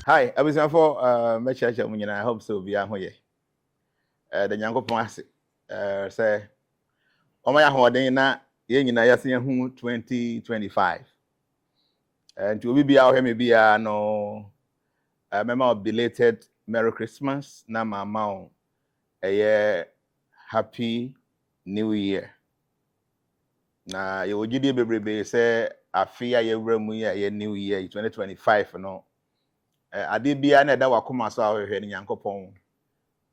Hi, Ayebiafo Jnana. I hope so. Be ahoye. The Nyankopon ase. Say, Omaya hoden na ye nyina yase hu 2025. And to be out here maybe no member of belated Merry Christmas na mama Happy New Year. Na ye wogide bebrebe say afia ye wramu ye New Year 2025 no. Ade bia na da wakoma so ahwehwe ni Nyankopon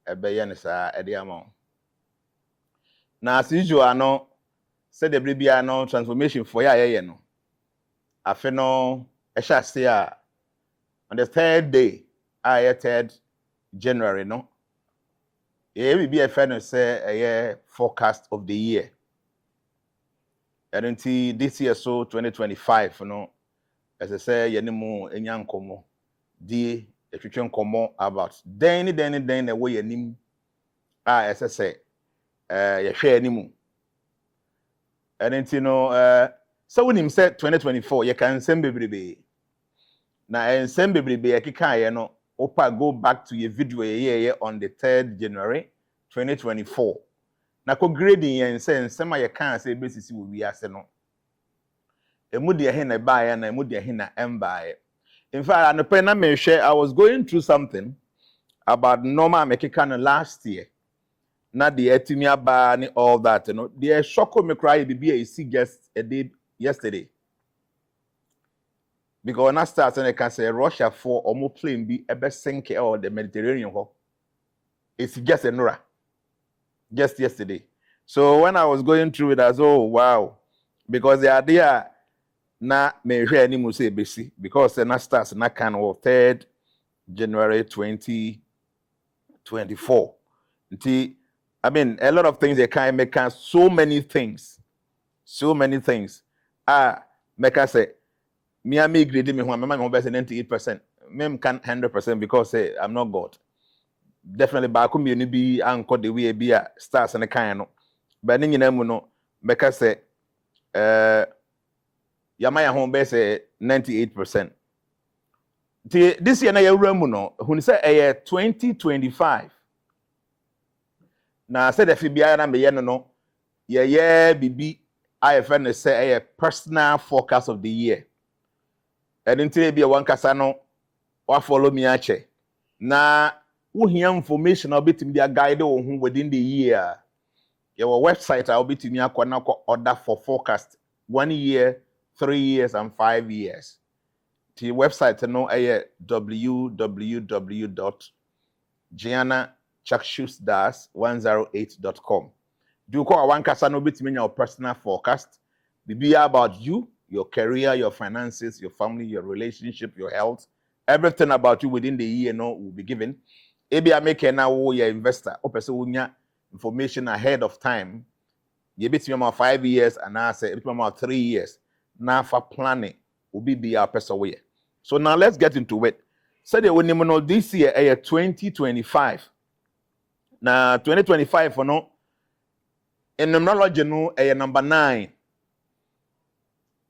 ebeye ne saa ede ama. Na as usual no say the bia no transformation for ye no. Afe no ehya se a on the third day, 3rd January no. Ye be a no say a forecast of the year. And until this year so 2025 no as I say ye mu enya nkomo die etwetwe nkomo about then the way anim as I say ye hwe animu. And until no so when him said 2024 you can send bebrebe na ensem bebrebe ye keka ye no opa go back to your video ye on the 3rd January 2024 na ko grading ye ensem ye kan say besisi wo wi ase no emu de he na ba ye na emu de he na emba ye. In fact anope me share I was going through something about normal mekeka last year na the etimi aba ni all that you know the shock me cry bibi e see just a day yesterday. Because when I start and I can say Russia for almost plane be ebe sink or the Mediterranean ho. It's just a nora. Just yesterday. So when I was going through it, I was wow. Because the idea na me hwe ani mu say besi because na starts na kind of 3rd January 2024. I mean a lot of things they can make so many things. So many things. Make us say me grade me one, my 98%. Me can 100% because I'm not God. Definitely back me be anchor the way be a stars and a kind no. But then you know make us say Yamaya home base 98%. This year na your room no when say 2025. Now said if you na me no bibi IFN say a personal forecast of the year. And until be one kasano or follow me ache. Na who hear information I'll be to be a guide on within the year. Your website I'll be to me a order for forecast 1 year, 3 years, and 5 years. The website no www.Caksus-108.com. Do call one kasano bit me your personal forecast. Be about you, your career, your finances, your family, your relationship, your health, everything about you within the year will be given. Maybe I make now your investor, or person information ahead of time. You bet me about 5 years and I say about 3 years. Now for planning will be our person way. So now let's get into it. So the when you know this year 2025. Now 2025 for no in numerology no number 9.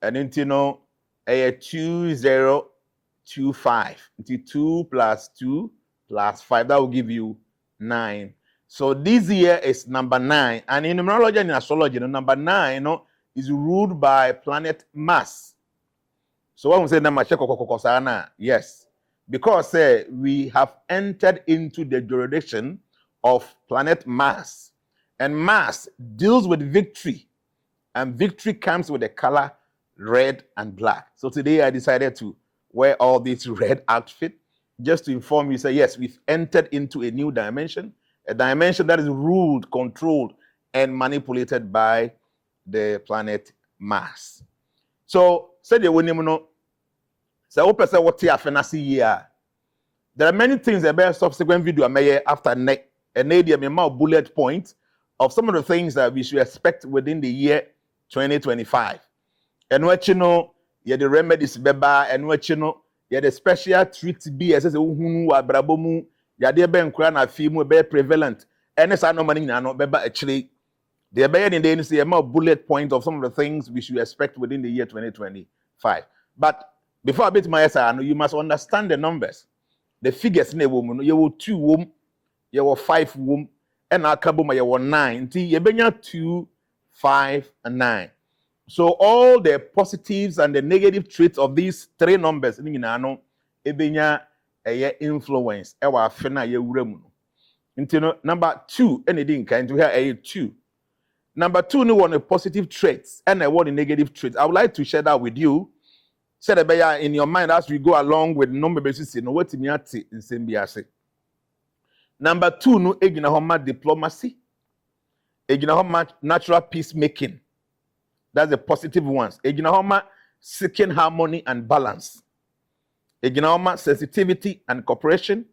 And then you know 2025. 2 plus 2 plus 5 that will give you 9. So this year is number 9. And in numerology and in astrology, number 9 is ruled by planet Mars. So when we say number yes, because we have entered into the jurisdiction of planet Mars, and Mars deals with victory, and victory comes with the color red and black. So today I decided to wear all this red outfit just to inform you, say yes, we've entered into a new dimension, a dimension that is ruled, controlled, and manipulated by the planet Mars. So say the when you know, so what year. There are many things about subsequent video I may after neck and a bullet point of some of the things that we should expect within the year 2025. And what you know, the remedies beba, and what you know, the special treat be as who abrabomu, the ben crana film be prevalent. And it's no money no beba actually. The bear in the say a more bullet point of some of the things we should expect within the year 2025. But before I bit my answer, you must understand the numbers. the figures na ewo mu no, you 2 wom, you 5 wom, and akaboma you 9. Nti yebenya 2, 5, and 9. So all the positives and the negative traits of these 3 numbers ni nyina no ebenya influence ewa afe na yewura mu no. Nti no number 2 and edin kan to here 2. Number 2 no one positive traits and one negative traits. I would like to share that with you. Say the in your mind as we go along with number basis no what me ate nsem bi ase. Number 2 no egina homa diplomacy. Egina homa natural peacemaking. That's the positive ones. Egina homa seeking harmony and balance. Egina homa sensitivity and cooperation.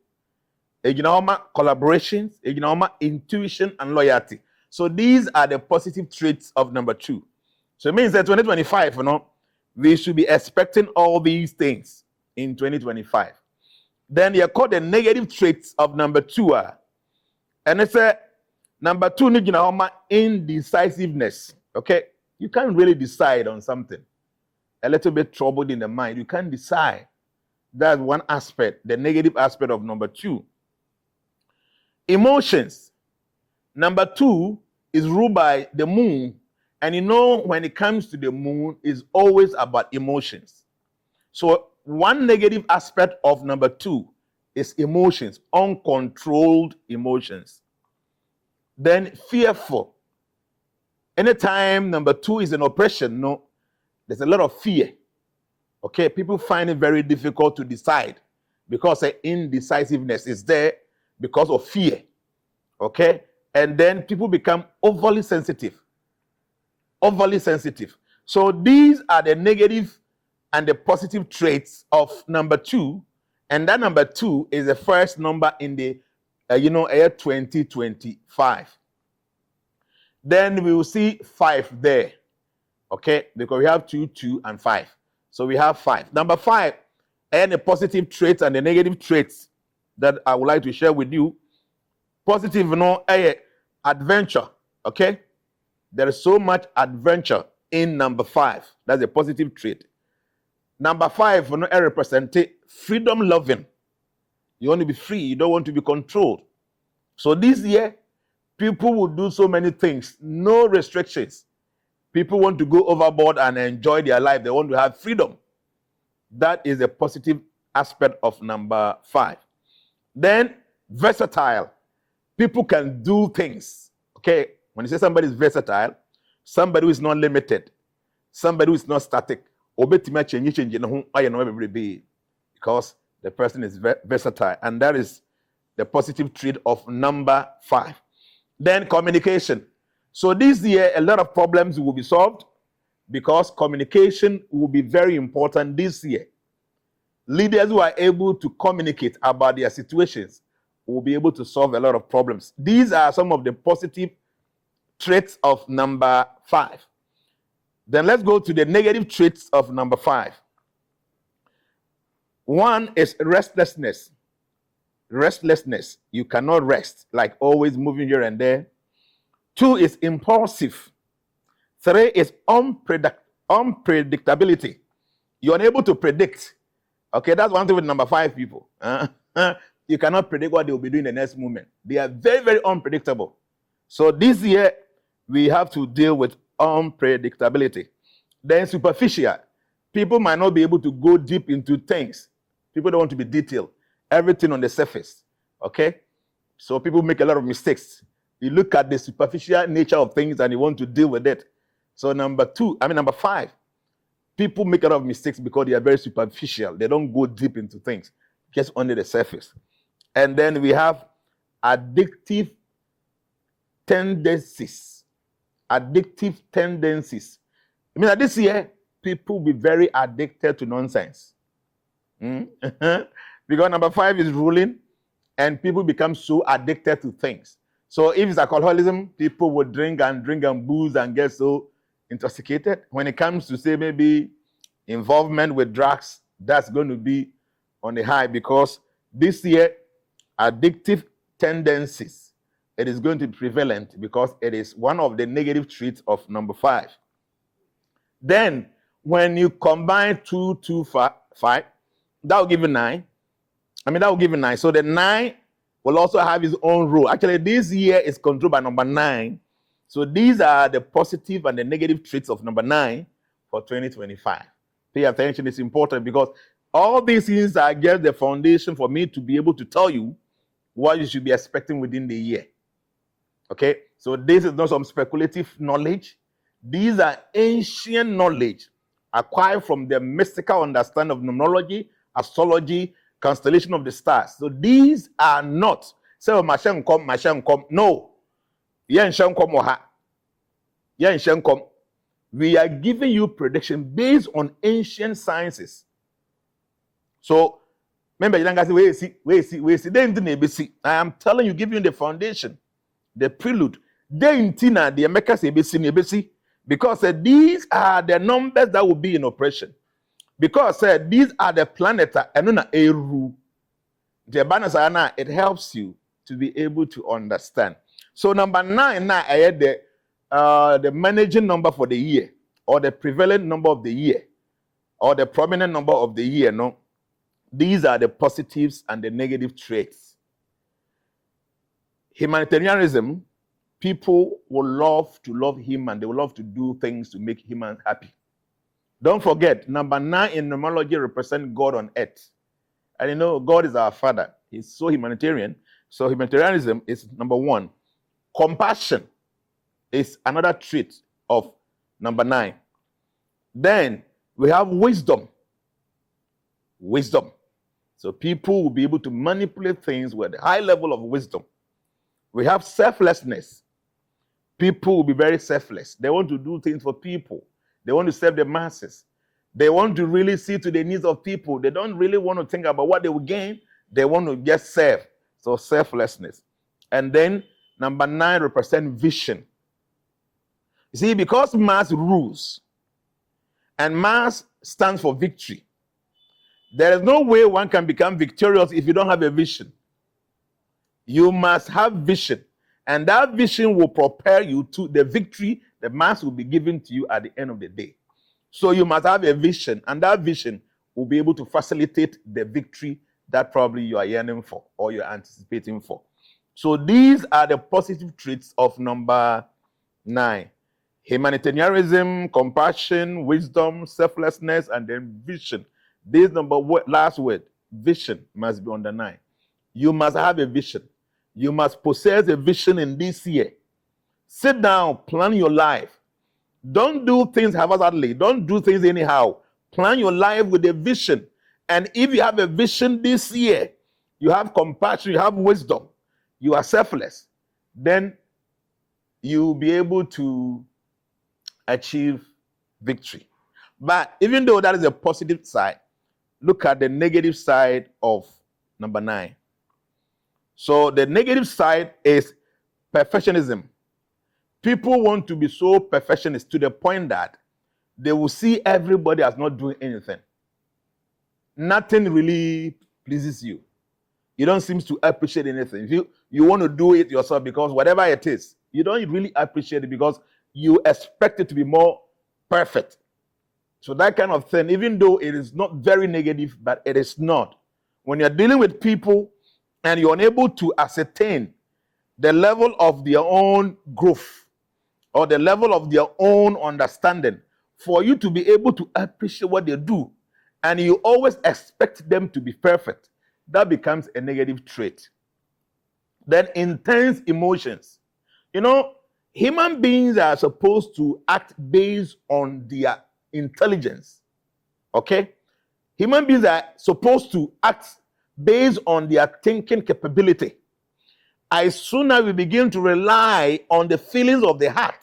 Egina homa collaborations. Egina homa intuition and loyalty. So these are the positive traits of number 2. So it means that 2025, we should be expecting all these things in 2025. Then you call the negative traits of number 2 and it's number 2 indecisiveness. Okay, you can't really decide on something. A little bit troubled in the mind. You can't decide. That's one aspect, the negative aspect of number 2. Emotions. Number 2 is ruled by the moon. And when it comes to the moon, it's always about emotions. So one negative aspect of number 2 is emotions, uncontrolled emotions. Then fearful. Anytime number 2 is in oppression, there's a lot of fear. Okay, people find it very difficult to decide because the indecisiveness is there because of fear. Okay, and then people become overly sensitive. So these are the negative and the positive traits of number 2, and that number 2 is the first number in the year 2025. Then we will see 5 there, okay, because we have 2, 2, and 5. So we have 5. Number 5, and the positive traits and the negative traits that I would like to share with you. Positive, adventure, okay. There is so much adventure in number 5. That's a positive trait. Number 5, represents freedom loving. You want to be free. You don't want to be controlled. So this year, people will do so many things. No restrictions. People want to go overboard and enjoy their life. They want to have freedom. That is a positive aspect of number 5. Then versatile. People can do things. Okay. When you say somebody is versatile, somebody who is not limited, somebody who is not static, because the person is versatile, and that is the positive trait of number 5. Then communication. So this year, a lot of problems will be solved because communication will be very important this year. Leaders who are able to communicate about their situations will be able to solve a lot of problems. These are some of the positive traits of number 5. Then let's go to the negative traits of number 5. 1 is restlessness. Restlessness. You cannot rest, like always moving here and there. 2 is impulsive. 3 is unpredictability. You're unable to predict. Okay, that's one thing with number 5 people. You cannot predict what they will be doing in the next moment. They are very, very unpredictable. So this year, we have to deal with unpredictability. Then superficial. People might not be able to go deep into things. People don't want to be detailed. Everything on the surface. Okay? So people make a lot of mistakes. You look at the superficial nature of things and you want to deal with it. So number 5. People make a lot of mistakes because they are very superficial. They don't go deep into things. Just under the surface. And then we have addictive tendencies. Addictive tendencies. I mean, this year, people will be very addicted to nonsense. Because number 5 is ruling, and people become so addicted to things. So if it's alcoholism, people will drink and booze and get so intoxicated. When it comes to, say, maybe involvement with drugs, that's going to be on the high because this year, addictive tendencies, it is going to be prevalent because it is one of the negative traits of number 5. Then, when you combine 2, 2, 5, that will give you 9. I mean, that will give you 9. So the 9 will also have his own role. Actually, this year is controlled by number 9. So these are the positive and the negative traits of number 9 for 2025. Pay attention, it's important because all these things are just the foundation for me to be able to tell you what you should be expecting within the year. Okay, so this is not some speculative knowledge. These are ancient knowledge acquired from the mystical understanding of numerology, astrology, constellation of the stars. So these are not say mashen come. No. We are giving you prediction based on ancient sciences. So remember, I am telling you, giving you the foundation, the prelude. Because these are the numbers that will be in operation. Because these are the planets and it helps you to be able to understand. So number 9 now I had the managing number for the year, or the prevalent number of the year, or the prominent number of the year. No, these are the positives and the negative traits. Humanitarianism, people will love to love him and they will love to do things to make humans happy. Don't forget, number 9 in numerology represents God on earth. And you know, God is our Father. He's so humanitarian. So humanitarianism is number 1. Compassion is another trait of number 9. Then we have wisdom. Wisdom. So people will be able to manipulate things with a high level of wisdom. We have selflessness. People will be very selfless. They want to do things for people. They want to serve the masses. They want to really see to the needs of people. They don't really want to think about what they will gain. They want to just serve. So selflessness. And then number 9 represents vision. You see, because mass rules and mass stands for victory, there is no way one can become victorious if you don't have a vision. You must have vision. And that vision will prepare you to the victory the mass will be given to you at the end of the day. So you must have a vision, and that vision will be able to facilitate the victory that probably you are yearning for or you're anticipating for. So these are the positive traits of number 9. Humanitarianism, compassion, wisdom, selflessness, and then vision. This last word, vision, must be on the 9. You must have a vision. You must possess a vision in this year. Sit down, plan your life. Don't do things haphazardly. Don't do things anyhow. Plan your life with a vision. And if you have a vision this year, you have compassion, you have wisdom, you are selfless, then you'll be able to achieve victory. But even though that is a positive side, look at the negative side of number 9. So the negative side is perfectionism. People want to be so perfectionist to the point that they will see everybody as not doing anything. Nothing really pleases you. You don't seem to appreciate anything. You want to do it yourself because whatever it is, you don't really appreciate it because you expect it to be more perfect. So that kind of thing, even though it is not very negative, but it is not. When you're dealing with people and you're unable to ascertain the level of their own growth or the level of their own understanding, for you to be able to appreciate what they do, and you always expect them to be perfect, that becomes a negative trait. Then intense emotions. You know, human beings are supposed to act based on their intelligence. Okay? Human beings are supposed to act based on their thinking capability. As soon as we begin to rely on the feelings of the heart,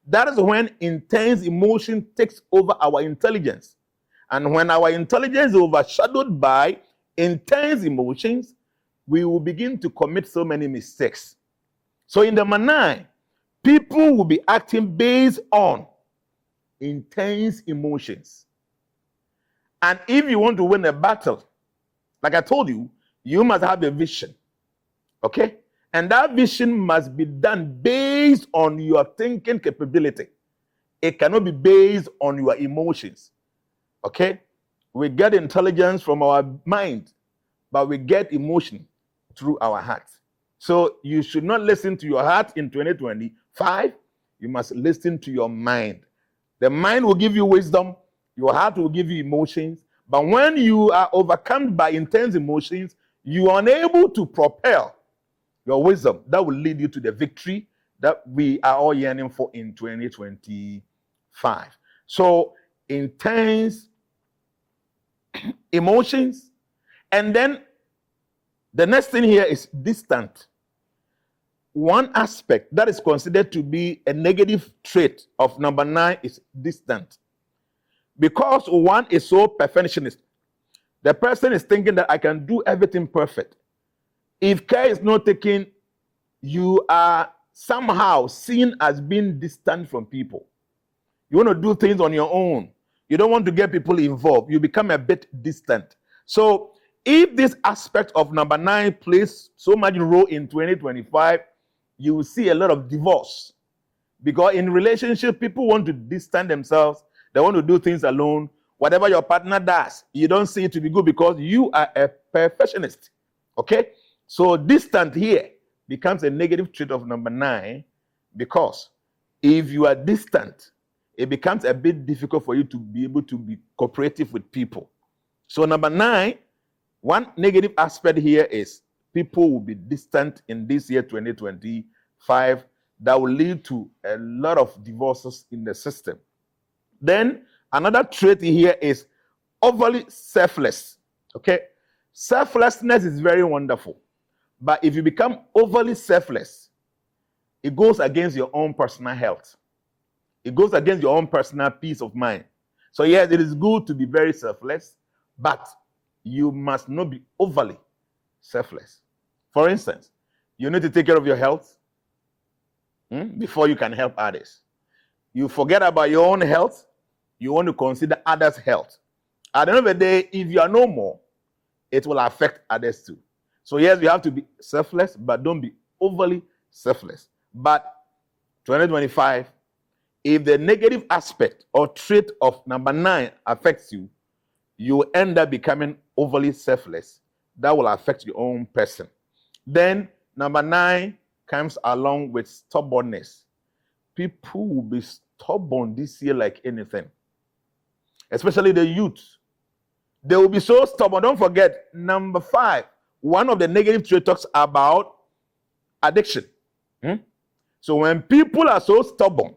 that is when intense emotion takes over our intelligence. And when our intelligence is overshadowed by intense emotions, we will begin to commit so many mistakes. So in the manner, people will be acting based on intense emotions. And if you want to win a battle, like I told you, you must have a vision. Okay? And that vision must be done based on your thinking capability. It cannot be based on your emotions. Okay? We get intelligence from our mind. but we get emotion through our heart. So you should not listen to your heart in 2025. You must listen to your mind. The mind will give you wisdom. Your heart will give you emotions. But when you are overcome by intense emotions, you are unable to propel your wisdom. That will lead you to the victory that we are all yearning for in 2025. So intense emotions. And then the next thing here is distant. One aspect that is considered to be a negative trait of number 9 is distant. Because one is so perfectionist, the person is thinking that I can do everything perfect. If care is not taken, you are somehow seen as being distant from people. You want to do things on your own. You don't want to get people involved. You become a bit distant. So if this aspect of number 9 plays so much role in 2025, you will see a lot of divorce. Because in relationship, people want to distance themselves. They want to do things alone. Whatever your partner does, you don't see it to be good because you are a perfectionist. Okay? So distant here becomes a negative trait of number 9, because if you are distant, it becomes a bit difficult for you to be able to be cooperative with people. So number 9, one negative aspect here is people will be distant in this year 2025. That will lead to a lot of divorces in the system. Then another trait here is overly selfless. Okay? Selflessness is very wonderful. But if you become overly selfless, it goes against your own personal health. It goes against your own personal peace of mind. So yes, it is good to be very selfless, but you must not be overly selfless. For instance, you need to take care of your health before you can help others. You forget about your own health, you want to consider others' health. At the end of the day, if you are no more, it will affect others too. So yes, you have to be selfless, but don't be overly selfless. But 2025, if the negative aspect or trait of number 9 affects you, you will end up becoming overly selfless. That will affect your own person. Then number 9 comes along with stubbornness. People will be stubborn this year like anything, especially the youth. They will be so stubborn. Don't forget, number 5, one of the negative traits talks about addiction. So when people are so stubborn,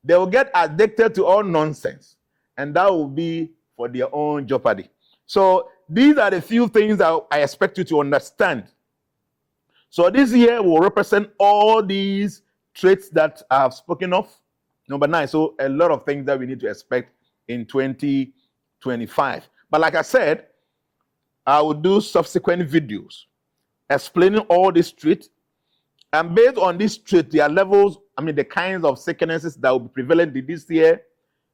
they will get addicted to all nonsense, and that will be for their own jeopardy. So these are the few things that I expect you to understand. So this year will represent all these traits that I have spoken of. Number 9. So a lot of things that we need to expect in 2025. But like I said, I will do subsequent videos explaining all these traits. And based on this trait, there are levels, the kinds of sicknesses that will be prevalent this year.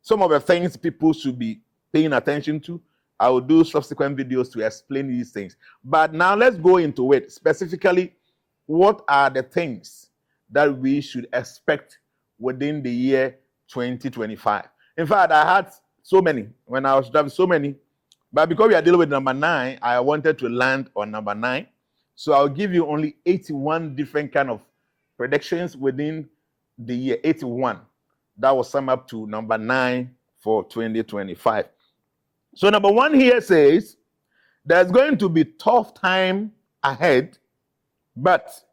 Some of the things people should be paying attention to. I will do subsequent videos to explain these things. But now let's go into it. Specifically, what are the things that we should expect within the year 2025? In fact, I had so many when I was driving, so many. But because we are dealing with number 9, I wanted to land on number 9. So I'll give you only 81 different kind of predictions within the year. 81. That will sum up to number 9 for 2025. So number 1 here says, there's going to be tough time ahead, but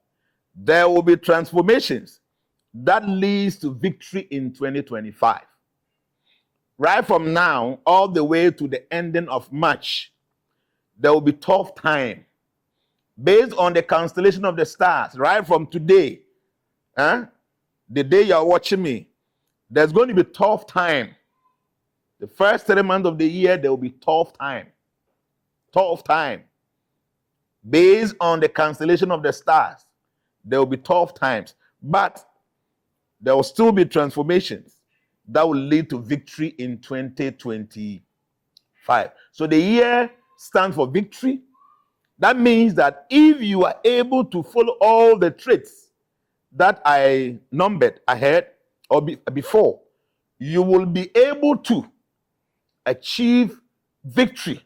there will be transformations that leads to victory in 2025. Right from now, all the way to the ending of March, there will be tough time. Based on the constellation of the stars, right from today, the day you're watching me, there's going to be tough time. The first 3 months of the year, there will be tough time. Tough time. Based on the constellation of the stars, there will be tough times. But there will still be transformations that will lead to victory in 2025. So the year stands for victory. That means that if you are able to follow all the traits that I numbered ahead or before, you will be able to achieve victory.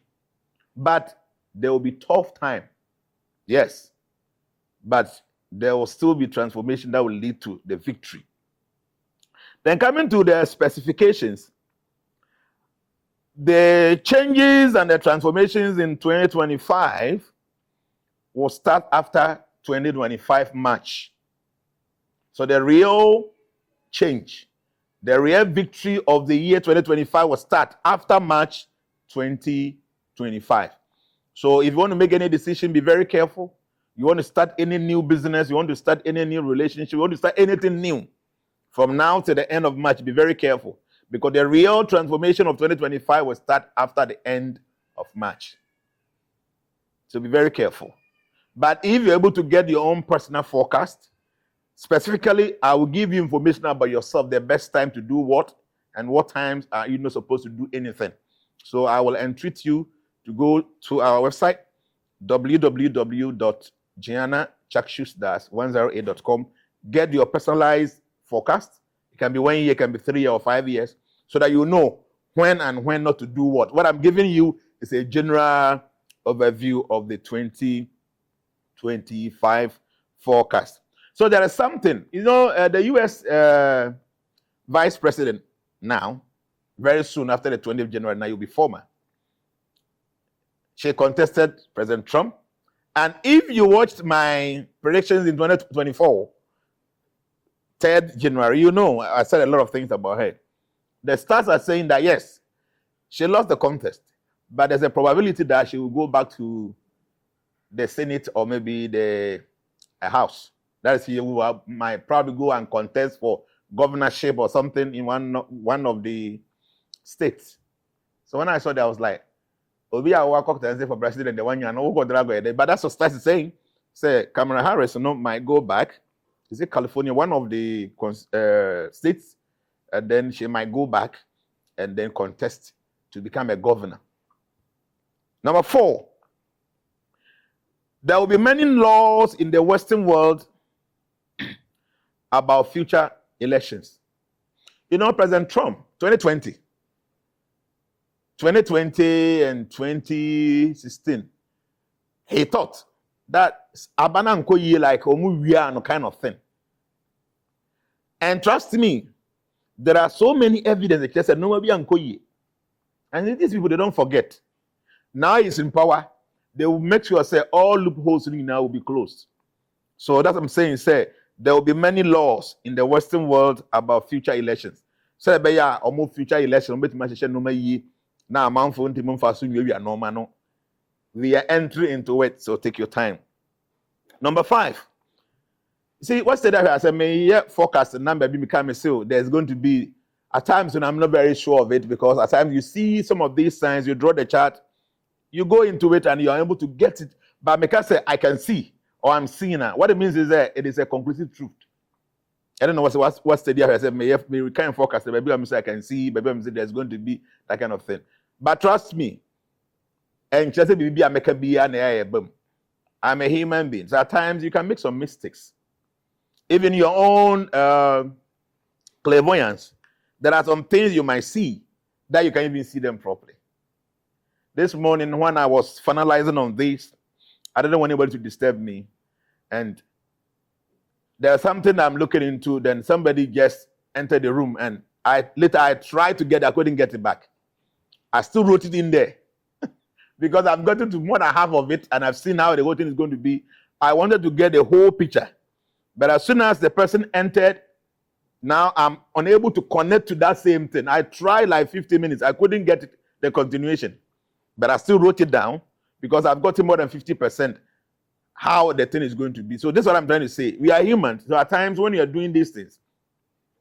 But there will be tough time. Yes. But there will still be transformation that will lead to the victory. Then coming to the specifications, the changes and the transformations in 2025 will start after 2025 March. So the real change, the real victory of the year 2025 will start after March 2025. So if you want to make any decision, be very careful. You want to start any new business, you want to start any new relationship, you want to start anything new from now to the end of March, be very careful. Because the real transformation of 2025 will start after the end of March. So be very careful. But if you're able to get your own personal forecast, specifically, I will give you information about yourself, the best time to do what, and what times are you not supposed to do anything. So I will entreat you to go to our website, www.Jnana-Caksus-108.com. Get your personalized forecast. It can be 1 year, it can be 3 years or 5 years, so that you know when and when not to do what. What I'm giving you is a general overview of the 2025 forecast. So there is something, the U.S. Vice President now, very soon after the 20th of January, now you'll be former. She contested President Trump. And if you watched my predictions in 2024, 3rd January, I said a lot of things about her. The stats are saying that, yes, she lost the contest, but there's a probability that she will go back to the Senate or maybe the House. That is, she might probably go and contest for governorship or something in one of the states. So when I saw that, I was like, Obi Awako for president, the one year, no go drag. But that's what stats is saying. Say Kamala Harris might go back. Is it California, one of the states, and then she might go back and then contest to become a governor. Number 4, there will be many laws in the Western world about future elections. President Trump, 2020 and 2016, he thought that Abana Nkoye like Omuwia kind of thing. And trust me, there are so many evidence that said no Nkoye. And these people, they don't forget. Now he's in power, they will make sure say all loopholes now will be closed. So that's what I'm saying, say there will be many laws in the Western world about future elections. So future election, now we are entering into it, so take your time. Number 5. See, what's the I said, may forecast the number become a seal. There's going to be at times when I'm not very sure of it, because at times you see some of these signs, you draw the chart, you go into it and you are able to get it. But because I can see or I'm seeing it, what it means is that it is a conclusive truth. I don't know what's the idea. I said, may we kind of forecast. Maybe I'm saying I can see, maybe I'm saying there's going to be that kind of thing. But trust me, and just I'm a human being. So at times you can make some mistakes. Even your own clairvoyance, there are some things you might see that you can't even see them properly. This morning, when I was finalizing on this, I didn't want anybody to disturb me. And there's something I'm looking into, then somebody just entered the room, and I tried to get it, I couldn't get it back. I still wrote it in there because I've gotten to more than half of it, and I've seen how the whole thing is going to be. I wanted to get the whole picture. But as soon as the person entered, now I'm unable to connect to that same thing. I tried like 15 minutes. I couldn't get the continuation. But I still wrote it down because I've gotten more than 50% how the thing is going to be. So this is what I'm trying to say. We are humans. So at times when you're doing these things,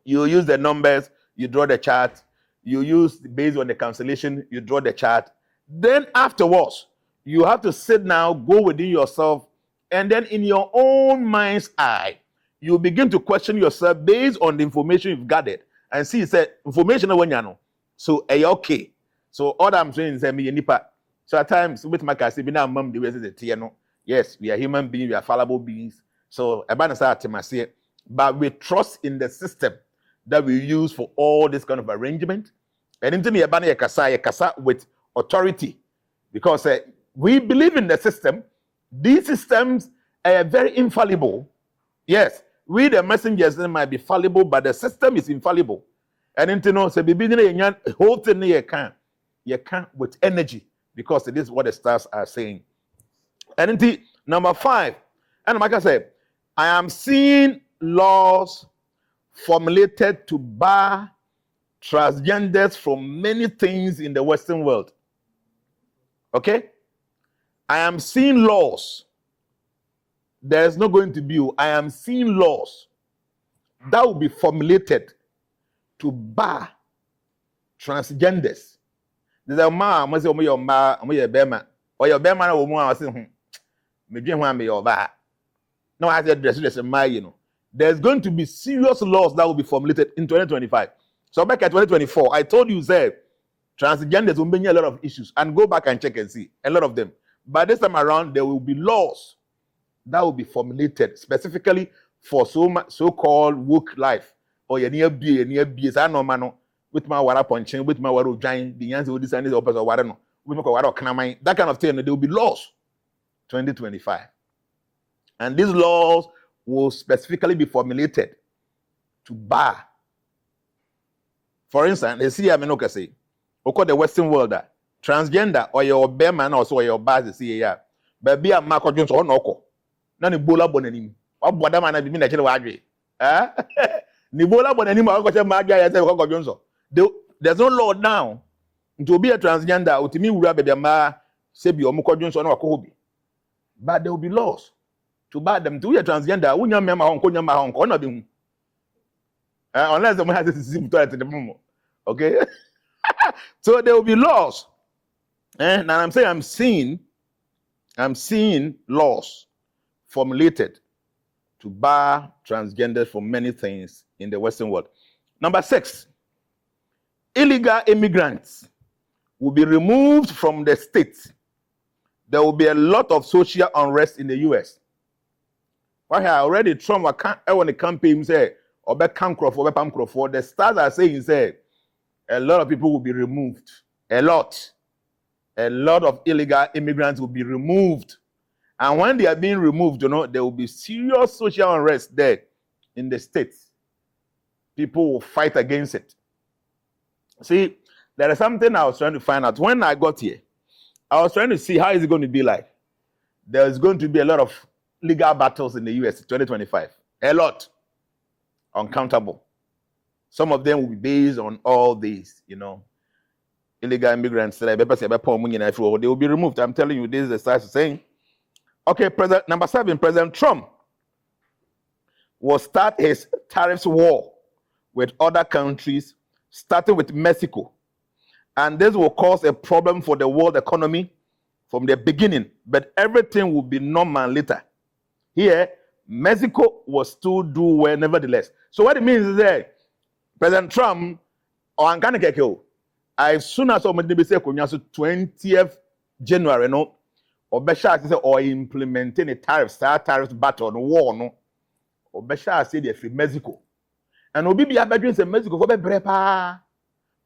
you use the numbers, you draw the chart, you use based on the cancellation, you draw the chart. Then afterwards, you have to sit now, go within yourself, and then in your own mind's eye, you begin to question yourself based on the information you've gathered. And see, say information when you know. So are you okay? So all I'm saying is me nipa. So at times with my case, mom the way the yes, we are human beings, we are fallible beings. So but we trust in the system that we use for all this kind of arrangement. And into me kasa with authority, because we believe in the system. These systems are very infallible. Yes, we the messengers they might be fallible, but the system is infallible. And you know, so the whole thing you can with energy, because it is what the stars are saying. And number 5, and like I said, I am seeing laws formulated to bar transgenders from many things in the Western world. Okay? I am seeing laws. There is not going to be. I am seeing laws that will be formulated to bar transgenders. There's a man, I say, "Oh, your ma, oh, your bema, or your bema, or more." I say, "Me dream one be your ba." No, I said, "Dress my, you know." There's going to be serious laws that will be formulated in 2025. So back at 2024, I told you, say, transgenders will bring a lot of issues, and go back and check and see a lot of them. But this time around, there will be laws that will be formulated specifically for so-called woke life. Or near B, I know, man, with my water punching, with my water giant, the answer will design this opposite of water, with my water canamine, that kind of thing. There will be laws 2025. And these laws will specifically be formulated to bar. For instance, they see, I mean, okay, say, okay, the Western world, that transgender or your bear man also or your bars, they see, yeah, but be a Marco Jones or Noko. None Bola Bonanim. Or Bodamana be natural Wadri. Eh? Nibola Bonanim, I got a Magia as a Jones. There's no law now to be a transgender, to me, Rabbi Ma, Sebi or Moko Jones or Kobe. But there will be laws to bar them to be a transgender. When your member on Konya Mahon, or not being. Unless the man has to see at the moment. Okay? So there will be laws. And I'm saying I'm seeing laws formulated to bar transgenders from many things in the Western world. Number 6, illegal immigrants will be removed from the states. There will be a lot of social unrest in the US. Why already Trump when the campaign say or back Crawford, the stars are saying say a lot of people will be removed. A lot of illegal immigrants will be removed. And when they are being removed, you know, there will be serious social unrest there in the states. People will fight against it. See, there is something I was trying to find out. When I got here, I was trying to see how is it going to be like. There's going to be a lot of legal battles in the US in 2025. A lot. Uncountable. Some of them will be based on all these, you know, illegal immigrants. They will be removed. I'm telling you, this is the start saying. Okay, number 7, President Trump will start his tariffs war with other countries, starting with Mexico. And this will cause a problem for the world economy from the beginning, but everything will be normal later. Here, Mexico will still do well nevertheless. So what it means is that President Trump, as soon as somebody say 20th January, no, or implementing a tariffs battle on war, no, or Besha say they're free Mexico. And Obi be abedrin say Mexico for brepa.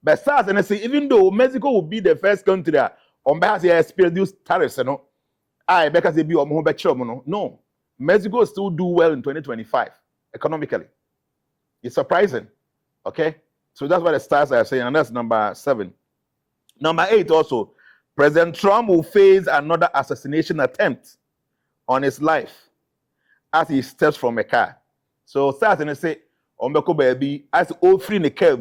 But SARS and I say, even though Mexico will be the first country that on behalf of experience tariffs, you know, I because they be on home no. Mexico still do well in 2025 economically. It's surprising. Okay? So that's what the stars are saying, and that's number 7. Number 8 also, President Trump will face another assassination attempt on his life as he steps from a car. So stars and say, Ombeko baby, as all free in the car,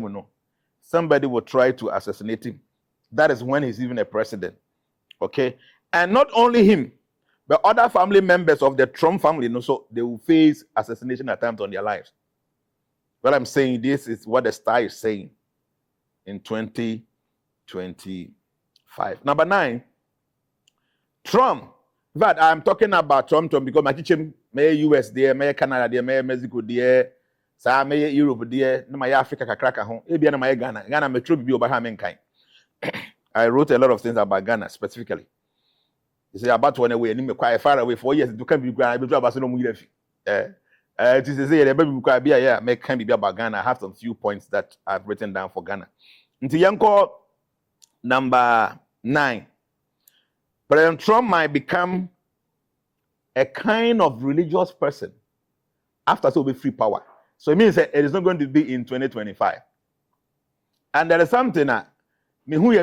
somebody will try to assassinate him. That is when he's even a president. Okay? And not only him, but other family members of the Trump family, so they will face assassination attempts on their lives. What I'm saying, this is what the star is saying in 2025. Number 9, Trump. In fact, I'm talking about Trump because my teaching, may US there, may Canada there, may Mexico there, sa may Europe there, no my Africa kakraka home, maybe no my Ghana. Ghana may truly be over mankind. I wrote a lot of things about Ghana specifically. You say about one away, and quite far away 4 years. You can be Ghana, but about no more. It is say the baby quite be yeah, make can be about Ghana. I have some few points that I've written down for Ghana. Into Yanko number 9. President Trump might become a kind of religious person after so be free power. So it means that it is not going to be in 2025. And there is something that me who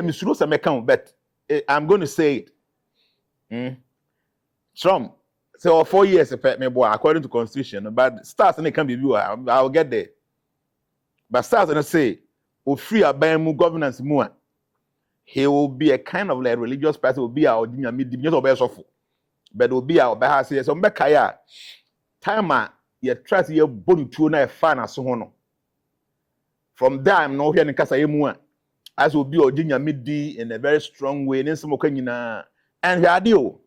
but I'm going to say it. Trump, so 4 years according to constitution, but stars and it can be view. I'll get there. But stars and say, "O free abayamu governance more." He will be a kind of like religious person. Will be our but will be our bahasi. So mbekaya time you trust your body to na fan as hono. From there, I'm not here in Kasa Yemua. As will be Ojinya Midi in a very strong way. And the ideal.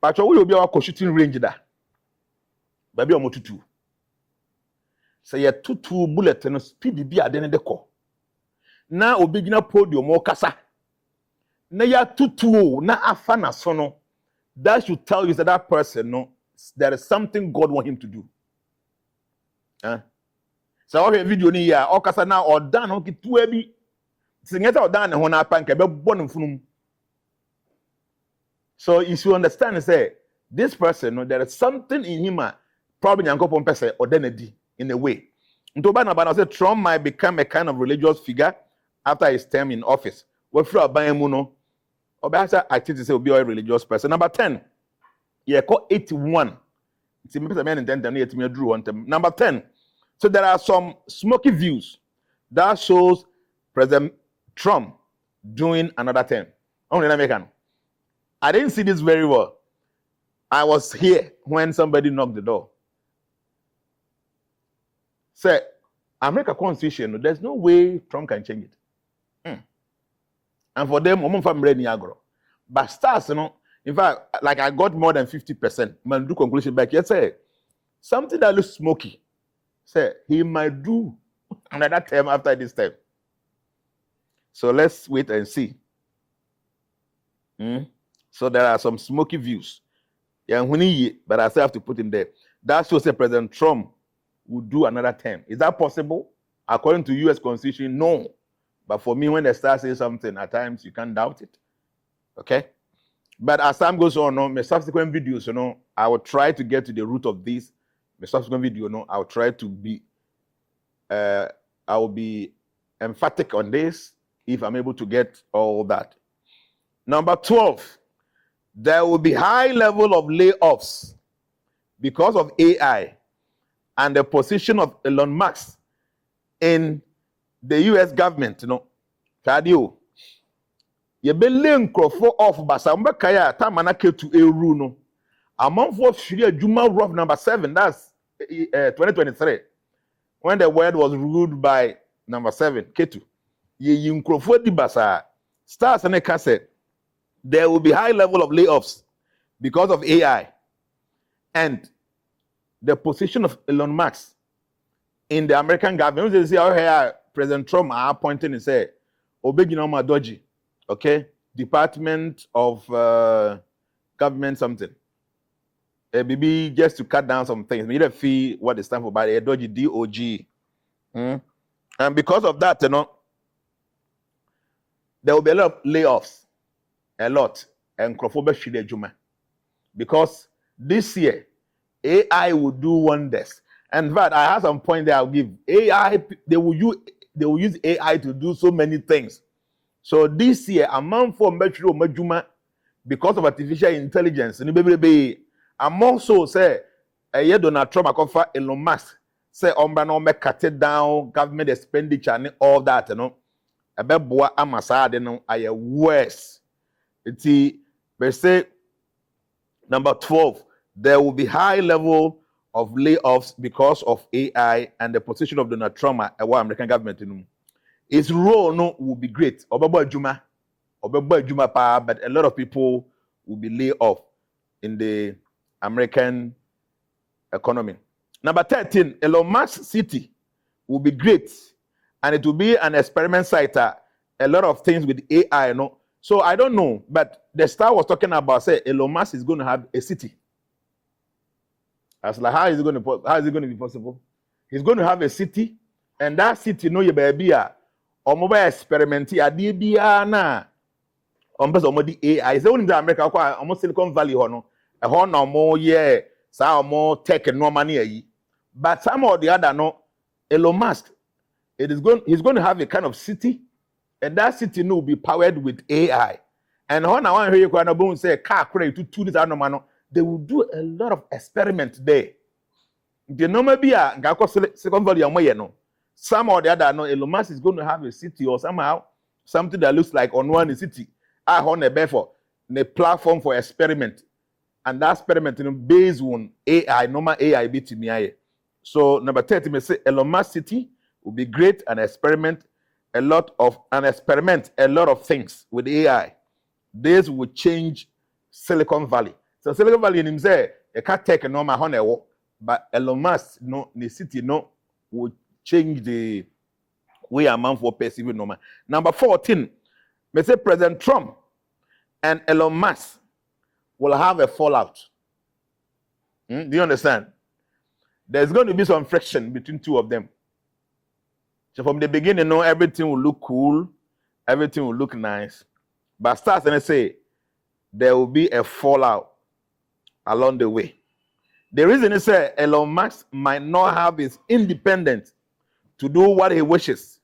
But you will be our shooting range there. Baby or motutu. Say a 2 bullet and speedy be at the end of the call. Now, beginner podium more kasa. Na ya 2 na afana sono. That should tell you that person, no, there is something God want him to do. So okay, video ni ya okasa na odan ho kitu abi singeta odan ne ho na panka be bonu funum. So you should understand say this person, no, there is something in him probably nyankopon pese odanadi in a way. Ntoba na ba say Trump might become a kind of religious figure after his term in office. We feel aban mu no obasa activity say obi a religious person. Number 10. Ye call 81. It's me pese men intend na yetimi aduru on them. Number 10. So there are some smoky views that shows President Trump doing another term. Only American. I didn't see this very well. I was here when somebody knocked the door. Say, America Constitution, there's no way Trump can change it. And for them, but stars, you know, in fact, like I got more than 50%. Man, do conclusion back. Yes, say something that looks smoky. Say he might do another term after this term. So let's wait and see. So there are some smoky views. Yeah, but I still have to put in there. That shows that President Trump will do another term. Is that possible? According to U.S. Constitution, no. But for me, when they start saying something, at times you can't doubt it. Okay? But as time goes on, my subsequent videos, I will try to get to the root of this. The subsequent video, I'll try to be, I will be emphatic on this if I'm able to get all that. Number 12, there will be high level of layoffs because of AI and the position of Elon Musk in the U.S. government. Kadio, you be link for off basamba kaya tamana ketu eru no. Among for Juma rough number 7, that's 2023, when the word was ruled by number 7, Ketu. Ye Yunkrofo di Basa, Stars and Eka said, there will be high level of layoffs because of AI and the position of Elon Musk in the American government. You see how here President Trump are appointing and say, Obegino Madoji, okay, Department of Government something. Maybe just to cut down some things. Maybe fee what it stands for by the Doji DOG. And because of that, there will be a lot of layoffs. A lot. And Juma. Because this year, AI will do wonders. And in fact, I have some point that I'll give. AI, they will use AI to do so many things. So this year, among for Juma, because of artificial intelligence, I'm also say Donald Trump akofa Elon Musk say no me cut it down government expenditure and all that, Ebeboa amasa de no aye worse. They say number 12, there will be high level of layoffs because of AI and the position of Donald Trump at American government. His role will be great. Obebo Juma pa, but a lot of people will be laid off in the American economy. Number 13, Elon Musk City will be great, and it will be an experiment site. A lot of things with AI, So I don't know, but the star was talking about say Elon Musk is going to have a city. I was like, how is it going to be possible? He's going to have a city, and that city, your baby, or mobile experiment, na on person omodi AI say only America kwa almost Silicon Valley ho no e ho na mo ye sa mo tech no money ayi but some or the other no Elon Musk he's going to have a kind of city and that city no will be powered with AI and ho na wan hwe kwa na bon say car kura to two this anoma no they will do a lot of experiment there the normal be a ga Silicon Valley amoye no some or the other no Elon Musk is going to have a city or somehow something that looks like on one city I on a therefore the platform for experiment and that experiment based on AI normal AI bit me. So number 30 me say Elon Musk city will be great and experiment a lot of things with AI. This will change Silicon Valley. So Silicon Valley in him say you can't take a normal honor, but Elon Musk no the city no will change the way a man for perceiving normal. Number 14, me say President Trump and Elon Musk will have a fallout. Do you understand? There's going to be some friction between two of them. So from the beginning, no, everything will look cool, everything will look nice. But starts and say there will be a fallout along the way. The reason is that Elon Musk might not have his independence to do what he wishes.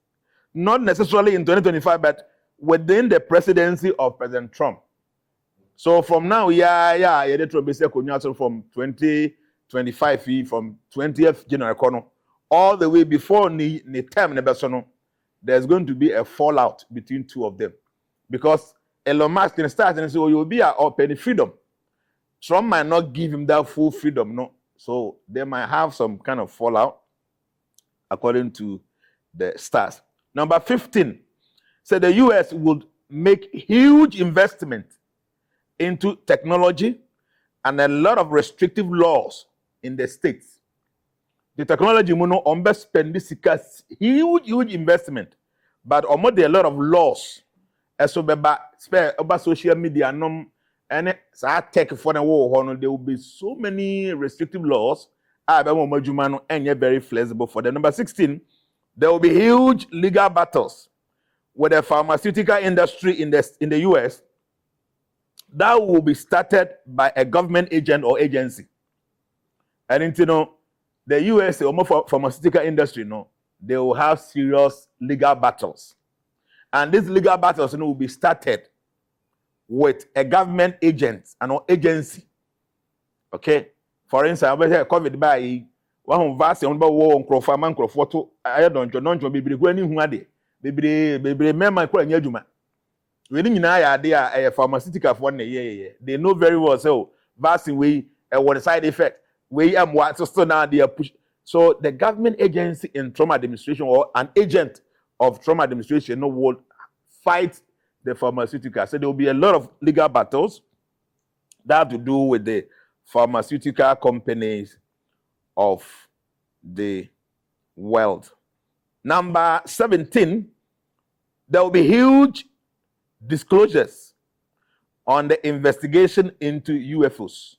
Not necessarily in 2025, but within the presidency of President Trump. So from now, from 2025, from 20th January, all the way before the term, there's going to be a fallout between two of them. Because Elon Musk can start and say, oh, you'll be open freedom. Trump might not give him that full freedom, no. So they might have some kind of fallout, according to the stars. Number 15, said the US would make huge investment into technology and a lot of restrictive laws in the states. The technology mono spend this huge investment, but there a lot of laws. So about social media and tech for the war, there will be so many restrictive laws. And you're very flexible for them. Number 16, there will be huge legal battles with the pharmaceutical industry in the US that will be started by a government agent or agency. And the US or pharmaceutical industry, they will have serious legal battles. And these legal battles will be started with a government agent and or agency. Okay? For instance, I say COVID by one vast on war on Crofaman Crofoto, I don't be going who are they? Baby, remember, we didn't a pharmaceutical for they know very well. So, vaccine we what side effect. We am what so now they are push. So the government agency in trauma administration or an agent of trauma administration will fight the pharmaceutical. So there will be a lot of legal battles that have to do with the pharmaceutical companies of the world. Number 17, there will be huge disclosures on the investigation into UFOs.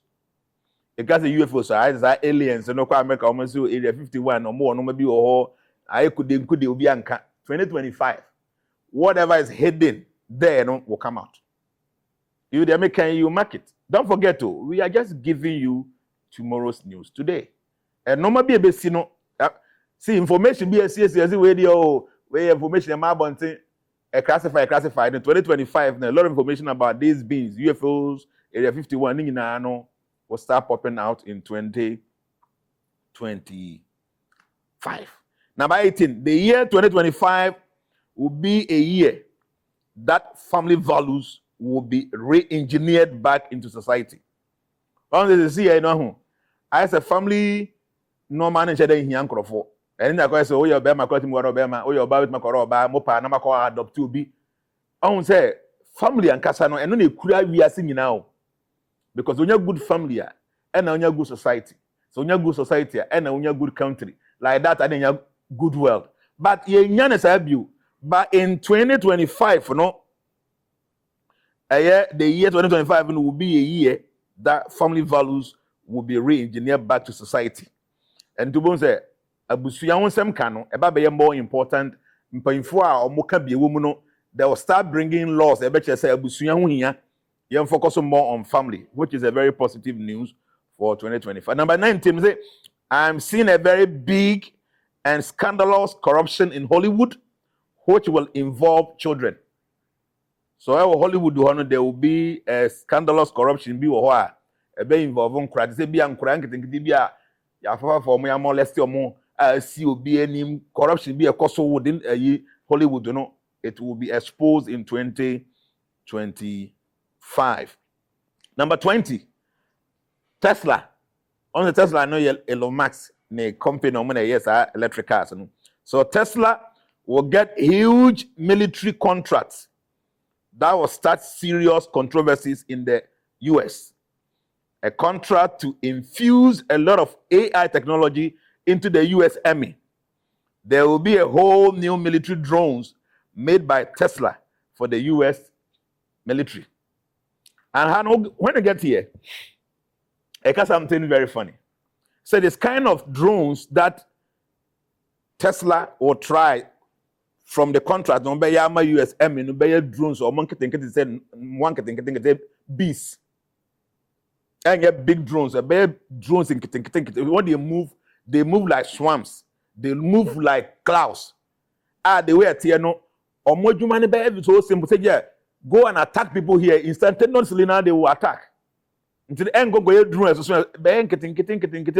Because the UFOs are aliens, no America almost area 51 or more, no maybe or I could be 2025. Whatever is hidden there will come out. You the American, you mark it. Don't forget to we are just giving you tomorrow's news today. And no maybe a see information be a CSC radio where information about bunting classified in 2025 a lot of information about these beings UFOs area 51 will start popping out in 2025. Number 18, the year 2025 will be a year that family values will be re-engineered back into society. As a family, no manager in Yankrofo. And then I say, oh, your Bama, oh, your Babit Makoroba, Mopa, Namako, adopt to be. I say, family and Casano, and only could we are singing now. Because when you're good family, and when you're good society. So when you're good society, and when you're good country. Like that, and then you're good world. But but in 2025, the year 2025 will be a year that family values will be re-engineered back to society. And to both say, abusuya won sem ka no eba be more important mpanyfo a omo ka bi ewo mu no they will start bringing laws. I bet you say you focus more on family, which is a very positive news for 2025. Number 9, Tim say, I'm seeing a very big and scandalous corruption in Hollywood, which will involve children. So Hollywood, there will be a scandalous corruption be involving crowd. Say be for more less or more any corruption be a cost within Hollywood, it will be exposed in 2025. Number 20, Tesla. On the Tesla, I know Elon Musk, a company yes, electric cars. So Tesla will get huge military contracts that will start serious controversies in the US. A contract to infuse a lot of AI technology into the US Army. There will be a whole new military drones made by Tesla for the US military. And when I get here, I got something very funny. So this kind of drones that Tesla will try from the contract, no be yama US Army, no be drones or monkey think it said one think beasts. And get big drones, a big drones in when they move like swamps, they move like clouds. The way at here no or more human be so simple. Say, yeah, go and attack people here instantaneously now they will attack. Until the end go drones so be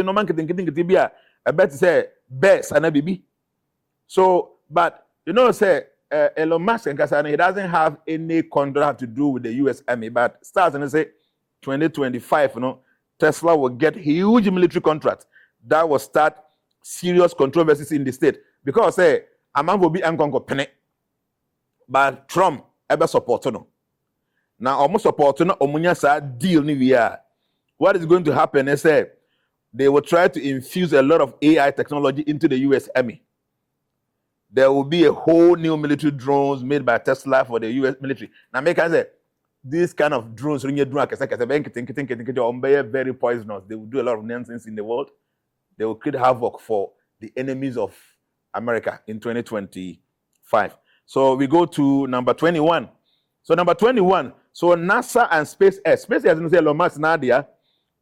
no man be I bet say bears and a baby. So but say Elon Musk and Kasana, he doesn't have any contract to do with the US Army, but starts and say 2025, Tesla will get huge military contracts that will start serious controversies in the state. Because a man will be unconquered penny. But Trump ever support no. Now almost support no omunya deal ni we are. What is going to happen is they will try to infuse a lot of AI technology into the US Army. There will be a whole new military drones made by Tesla for the US military. Now make us say these kind of drones very poisonous. They will do a lot of nonsense in the world. They will create havoc for the enemies of America in 2025. So we go to number 21. So number 21. So NASA and SpaceX, Elon Musk, Nadia,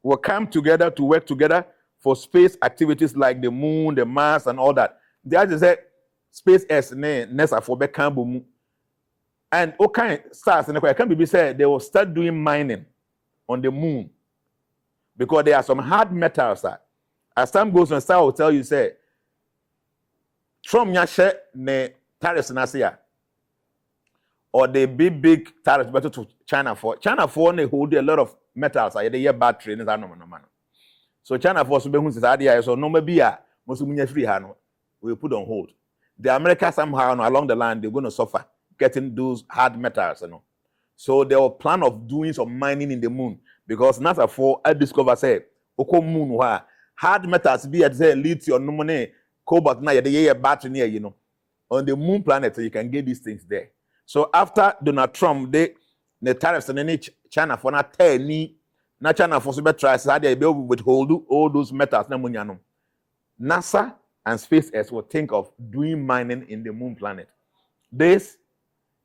will come together to work together for space activities like the moon, the Mars, and all that. They actually say SpaceX, NASA for Bekambu. And okay, stars and can be said they will start doing mining on the moon because there are some hard metals. As time goes on, Star will tell you, say, Trump nyashe ne tariffs in Asia or the big tariffs better to China for they hold a lot of metals. They hear battery and so China for so no maybe free we put on hold. The America somehow along the line they're going to suffer getting those hard metals, So they were plan of doing some mining in the moon because NASA for I discover say oko moon hard metals be at say lithium, no cobalt, na the battery near, on the moon planet, so you can get these things there. So after Donald Trump, the tariffs and China for not China for super tries they will withhold all those metals. NASA and SpaceX will think of doing mining in the moon planet. This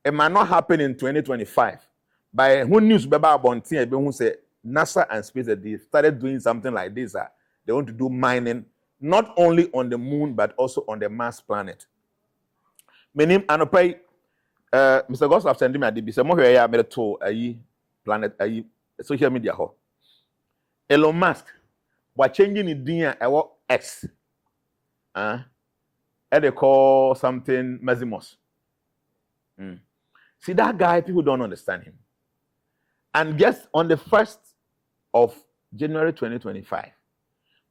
it might not happen in 2025. By who news about who say NASA and SpaceX they started doing something like this. They want to do mining not only on the moon but also on the Mars planet. My name Anopai Mr. Gossip sent me a DB. Some more here I to a planet a social media ho. Elon Musk was changing the DNA about X. They call something Maximus. See that guy, people don't understand him. And guess on the 1st of January 2025,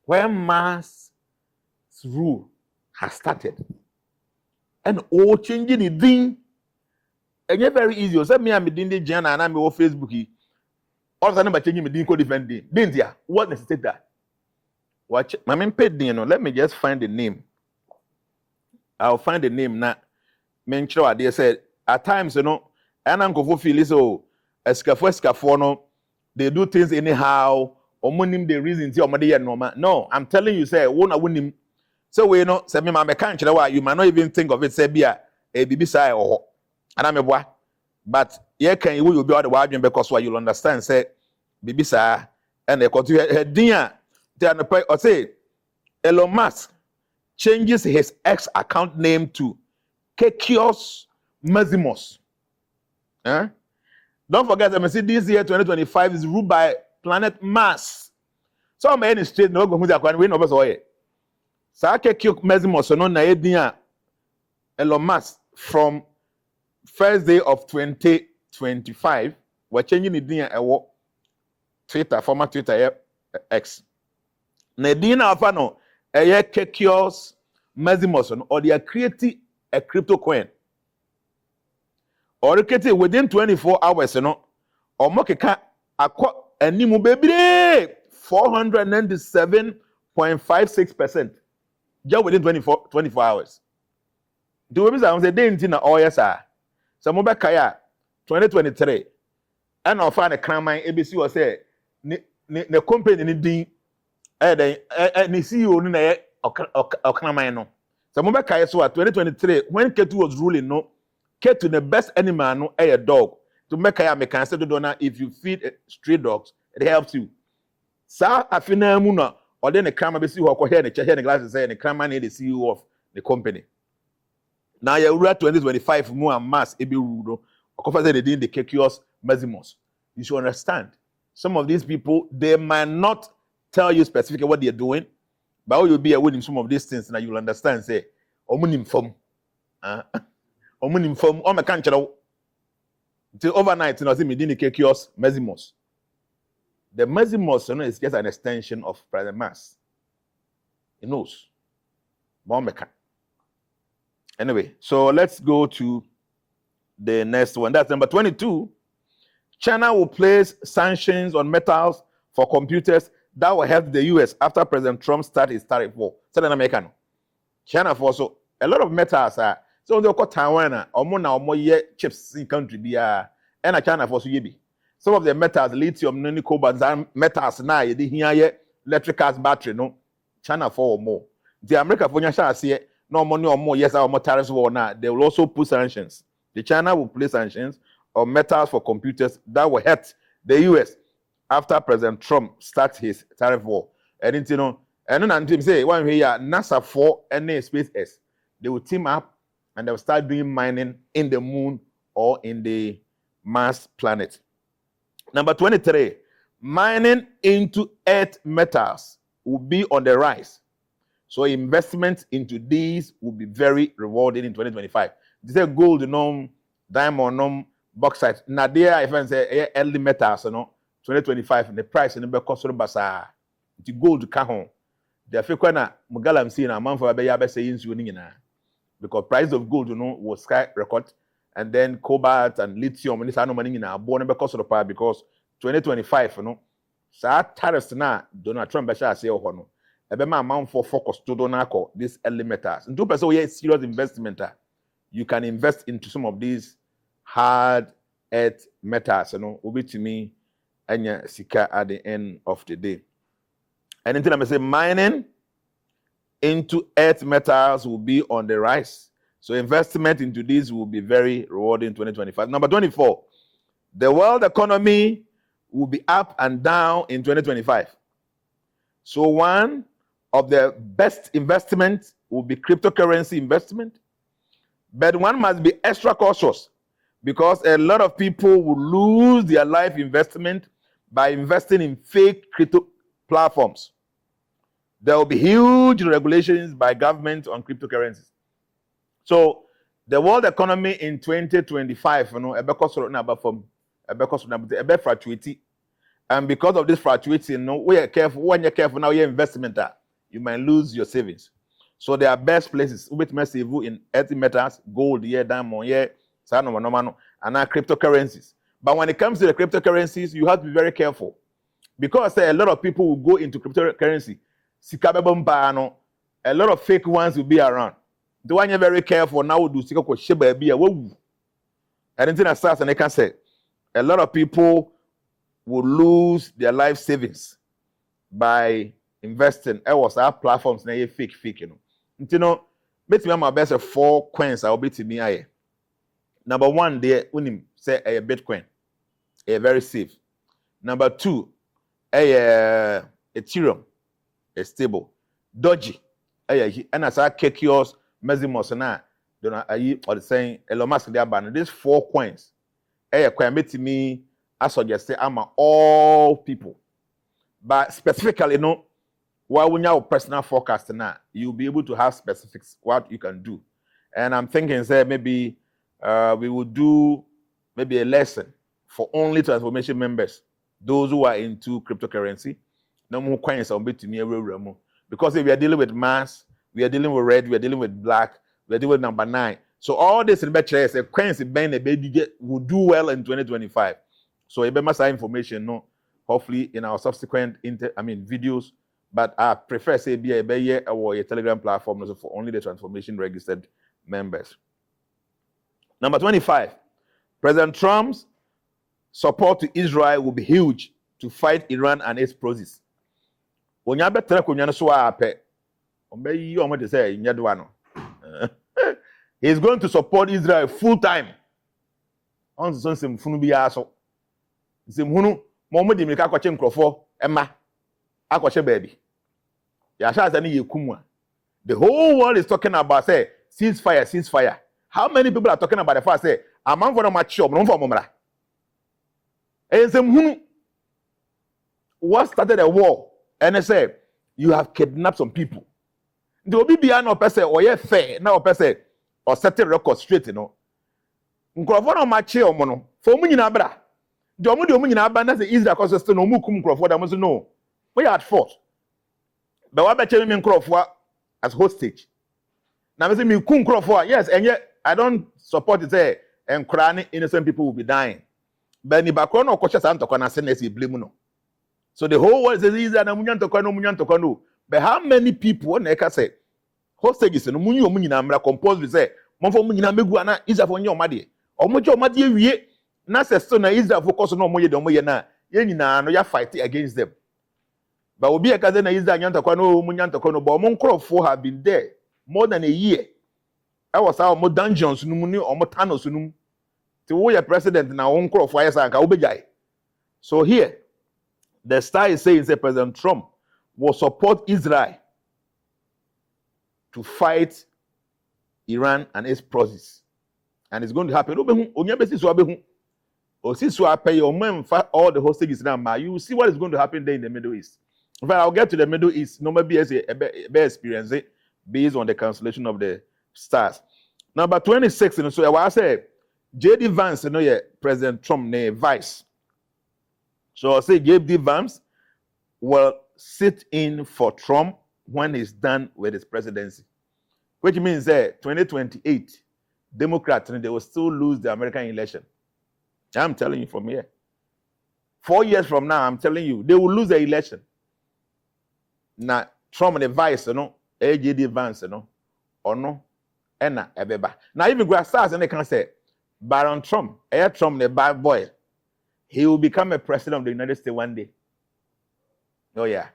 when Mars rule has started, and all changing the thing, and it's very easy. So me, I'm doing the Jnana and I'm on Facebook. All of a sudden, by changing the different thing. Then what necessitates that? Watch, my main paid let me just find the name. I'll find the name now. Mention what they said. At times, and I'm going to feel so escafo, no, they do things anyhow, or money the reason no, I'm telling you, say, won't win him. So we say me, my can't you might not even think of it, say, be a BB side or anameboa but ye can you will be all the wadwen because why you'll understand say bibi sa and e kotu hedin a they no pay or say Elon Musk changes his X account name to Caksus Maximus. Don't forget that this year 2025 is ruled by planet Mars. So I'm in straight no go who they we no be so here. Sa Caksus Maximus no na edin Elon Musk from first day of 2025 we're changing the din a Twitter former Twitter X. Na edin na afa no Caksus Maximus or they are creating a crypto coin. Or created within 24 hours, or mokeka akwa animu baby 497.56%. Just within 24 hours. Do we say the day in all yes, sir? Some mobile kaya 2023 and of the crime ABC was say the company ni din ni CEO ni na okramai no. Some mobile kaya so 2023 when Ketu was ruling no. Ketu the best animal no a dog. To make a can say donor if you feed stray dogs, it helps you. Sa afina muna or then the crime ABC who here the chair the glasses say the crime need the CEO of the company. Now you 2025 more mass ebi rudo. Okofa say they did the Caksus Maximus. You should understand. Some of these people they might not tell you specifically what they're doing, but you'll be aware of some of these things and you'll understand. Say, omunim form. Omunim form. O me kan chero. Till overnight, you know, see me did the Caksus Maximus. The Maximus, you know, is just an extension of President Mars. He knows. Anyway, so let's go to the next one. That's number 22. China will place sanctions on metals for computers that will help the US after President Trump started his tariff war. So then American. China for so a lot of metals are so they call Taiwan or ye chips in country be and China for so ye. Some of the metals, lithium, noni, cobalt, metals now you hear electric cars battery no China for or more. The America for shall say no money or more yes or more tariffs war now. They will also put sanctions. The China will place sanctions on metals for computers that will hurt the US after President Trump starts his tariff war. And you know, and then until say one here NASA for any SpaceX, they will team up and they will start doing mining in the moon or in the Mars planet. Number 23, mining into earth metals will be on the rise. So investment into these will be very rewarding in 2025. They say gold, diamond, bauxite. Now there, if I say early metals, 2025, the price in the cost of basa. The gold can the African Mugalam see a month for a saying because price of gold, was sky record, and then cobalt and lithium and this no money in our born because of the power because 2025, so tariffs now Donald Trump shall say Ebema amount for focus to donako these early metals. And 2% serious investment. You can invest into some of these hard earth metals, will to me and sika at the end of the day. And until I say mining into earth metals will be on the rise. So investment into these will be very rewarding in 2025. Number 24, the world economy will be up and down in 2025. So one of the best investments will be cryptocurrency investment. But one must be extra cautious because a lot of people will lose their life investment by investing in fake crypto platforms. There will be huge regulations by government on cryptocurrencies. So the world economy in 2025, and because of this fluctuating, we are careful. When you're careful now, your investment, you might lose your savings. So there are best places with massive in earth metals, gold, diamond, and now cryptocurrencies. But when it comes to the cryptocurrencies, you have to be very careful because a lot of people will go into cryptocurrency. A lot of fake ones will be around. The one you're very careful now will do and then starts and I can say a lot of people will lose their life savings by investing. I was our platforms na fake. Make me my best 4 coins I'll be to me. Number one, they unim say a Bitcoin, a very safe. Number two, a Ethereum, a stable. Dodgy, and as I Caksus, Mesimos na, don't I or the saying Elon Musk they ban these 4 coins. A coin to me, I suggest I'm all people, but specifically, while when you have personal forecast now, you'll be able to have specifics what you can do. And I'm thinking, say maybe we will do maybe a lesson for only transformation members, those who are into cryptocurrency. No more coins on bit to me because if we are dealing with mass, we are dealing with red, we are dealing with black, we are dealing with number 9. So all this in better is a coins bang a baby will do well in 2025. So you better say information, hopefully in our subsequent videos. But I prefer say be a or a Telegram platform for only the transformation registered members. Number 25, President Trump's support to Israel will be huge to fight Iran and its proxies. When you better he's going to support Israel full time. On some funu bi aso. Some hunu Mohammed Imika kwache nkrofo Emma akwache baby. Ya sha say ye kumwa. The whole world is talking about say ceasefire. How many people are talking about the fact say among for match shop no for momra. And some hunu what started a war and they say you have kidnapped some people. The Obibia no person or ye fair now person or set a record straight, Nkrofo no mache omo no for mu nyina bra de omo nyina ba na say Israel cause still no mu kum nkrofo da mo so no we are at fault but wa be che me nkrofo as hostage na me say me kum nkrofo yes and yet I don't support it say enkra innocent people will be dying but ni bakro no ko che sa ntoko na say na say blame no so the whole world says Israel na munya ntoko no but how many people na ka say hostages no munyi omo nyina mra compose we say monfo mu nyina megu ana Israel fo nye omade omoje omade wie na se so na Israel focus no omoye de omoye na ye nyina no ya fight against them but obi e kaze na Israel nyantakwa no mu nyantakwa no but omo nkrofo have been there more than a year I was our omo dungeons no mu ni omo tunnels no mu ti wo ye president na wo nkrofo ayesa anka wo bejai so here the star is saying say President Trump will support Israel to fight Iran and its proxies. And it's going to happen. All the hostages now, you will see what is going to happen there in the Middle East. In fact, I'll get to the Middle East. Normally, as a experience based on the cancellation of the stars. Number 26, so I say J.D. Vance, President Trump, vice. So I say J.D. Vance will sit in for Trump when he's done with his presidency. Which means that 2028, Democrats, they will still lose the American election. I'm telling you from here. 4 years from now, I'm telling you, they will lose the election. Now, Trump and the vice, AJD Vance, or no, and Ebeba. Now, even Grassas and they can say, Baron Trump, Trump, the bad boy, he will become a president of the United States one day. Oh, yeah.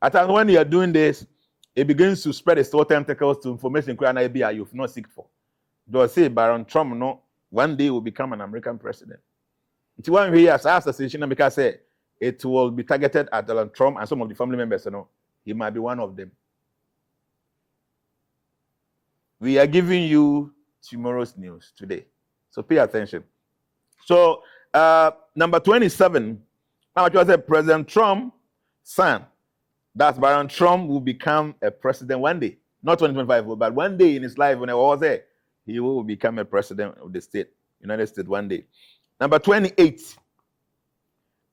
At times when you are doing this, it begins to spread its tentacles to information you've not seek for. Do say Baron Trump one day will become an American president. It's one way as assassination because say it will be targeted at Donald Trump and some of the family members, he might be one of them. We are giving you tomorrow's news today. So pay attention. So number 27, now I said President Trump's son. That's Baron Trump will become a president one day. Not 2025, but one day in his life when I was there, he will become a president of the state, United States one day. Number 28,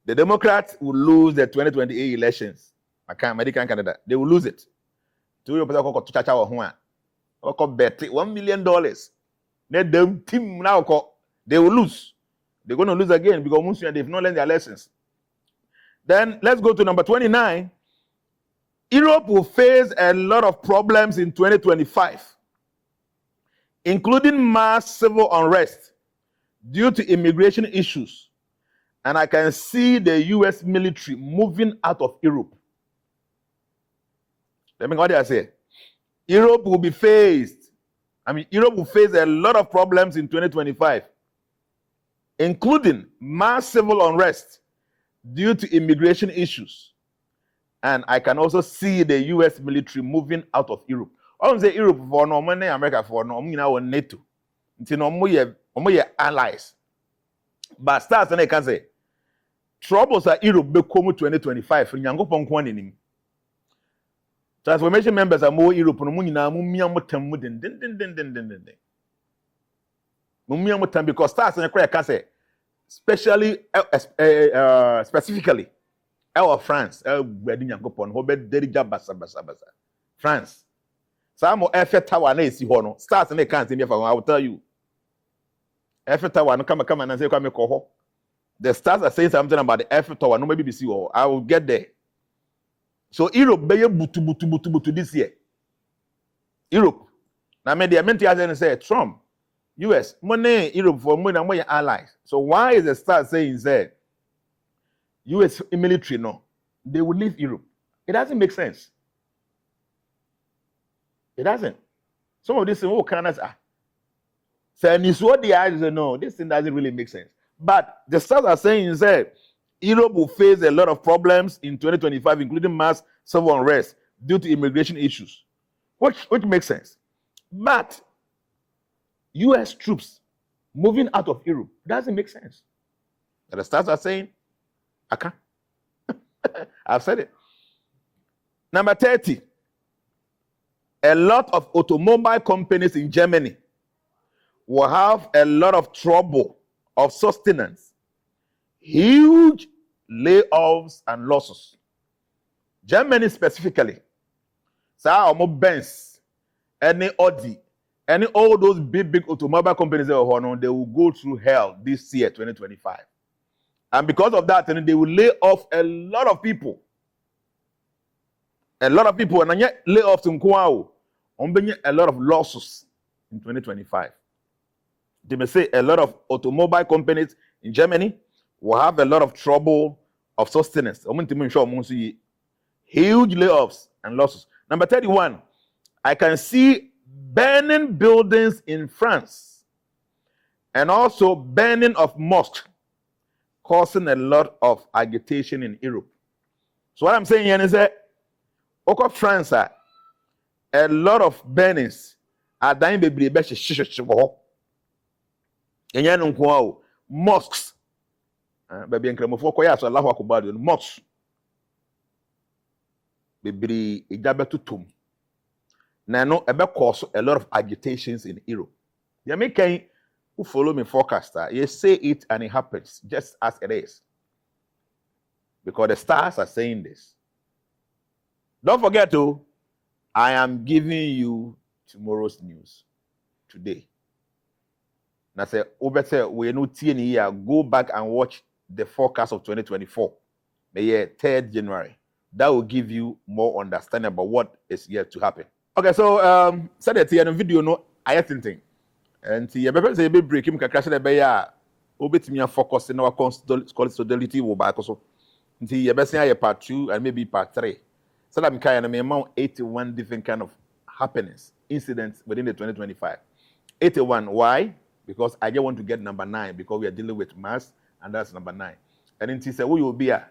the Democrats will lose the 2028 elections. American Canada, they will lose it. $1 million. Let them team now. They will lose. They're going to lose again because they've not learned their lessons. Then let's go to number 29. Europe will face a lot of problems in 2025, including mass civil unrest due to immigration issues. And I can see the US military moving out of Europe. Let me go there and say, Europe will be faced I mean, Europe will face a lot of problems in 2025, including mass civil unrest due to immigration issues. And I can also see the US military moving out of Europe. I don't say Europe for no money, America for no money now NATO. Until no more allies. But stars and I can say troubles are Europe become 2025. Nyankopon kwa nim. Transformation members are more Europe no mu nyina mu mia motam mu den. Mu mia motam because stars and I can say especially specifically our France ready Nyankopon ho be derija basa. France. Some Eiffel Tower na esi ho no stars and I can say me I will tell you. Eiffel Tower no come and say come ko ho. The stars are saying something about the Eiffel Tower. No, maybe see. I will get there. So Europe be butu this year. Europe. Now, me the amenti say Trump, US, money Europe for money and more allies. So why is the star saying that US military no? They will leave Europe. It doesn't make sense. It doesn't. Some of these things all kind of say what the eyes say no. This thing doesn't really make sense. But the stars are saying that Europe will face a lot of problems in 2025, including mass civil unrest due to immigration issues, which makes sense. But US troops moving out of Europe doesn't make sense. And the stars are saying, I can't. I've said it. Number 30, a lot of automobile companies in Germany will have a lot of trouble of sustenance, huge layoffs and losses. Germany specifically, Benz, any Audi, any all those big automobile companies they will go through hell this year, 2025. And because of that, they will lay off a lot of people. A lot of people, and yet layoffs in Kwao, a lot of losses in 2025. They may say a lot of automobile companies in Germany will have a lot of trouble of sustenance. Huge layoffs and losses. Number 31, I can see burning buildings in France and also burning of mosques causing a lot of agitation in Europe. So what I'm saying here is that over France, a lot of burnings are dying baby mosques. Baby and Kremofo koya so Allah akubadu mosques. Baby ijabetutum. Na no ebe cause a lot of agitations in Europe. The American who follow me forecaster, you say it and it happens just as it is. Because the stars are saying this. Don't forget to, I am giving you tomorrow's news today. Now say, we no here. Go back and watch the forecast of 2024, the year 3rd January. That will give you more understanding about what is yet to happen. Okay, so said that here in the video no I think. And see, you say be break him crash the be ya obetimi focus in our constitutionality will back also. See, you be say part 2 and maybe part 3. So that kind of amount 81 different kind of happenings, incidents within the 2025. 81, why? Because I just want to get number 9 because we are dealing with mass and that's number 9. And then he said, who you will be a?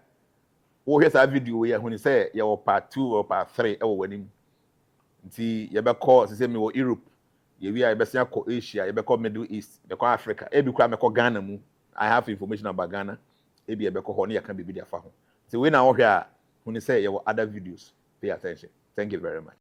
Oh, here's a video here when he say you part 2 or part 3 or winning. See, you be call say me Europe. You be be say Asia, you be call Middle East, you be call Africa. E be call me call Ghana mu. I have information about Ghana. E be call honey can be there for him. So when I here when he say you other videos, pay attention. Thank you very much.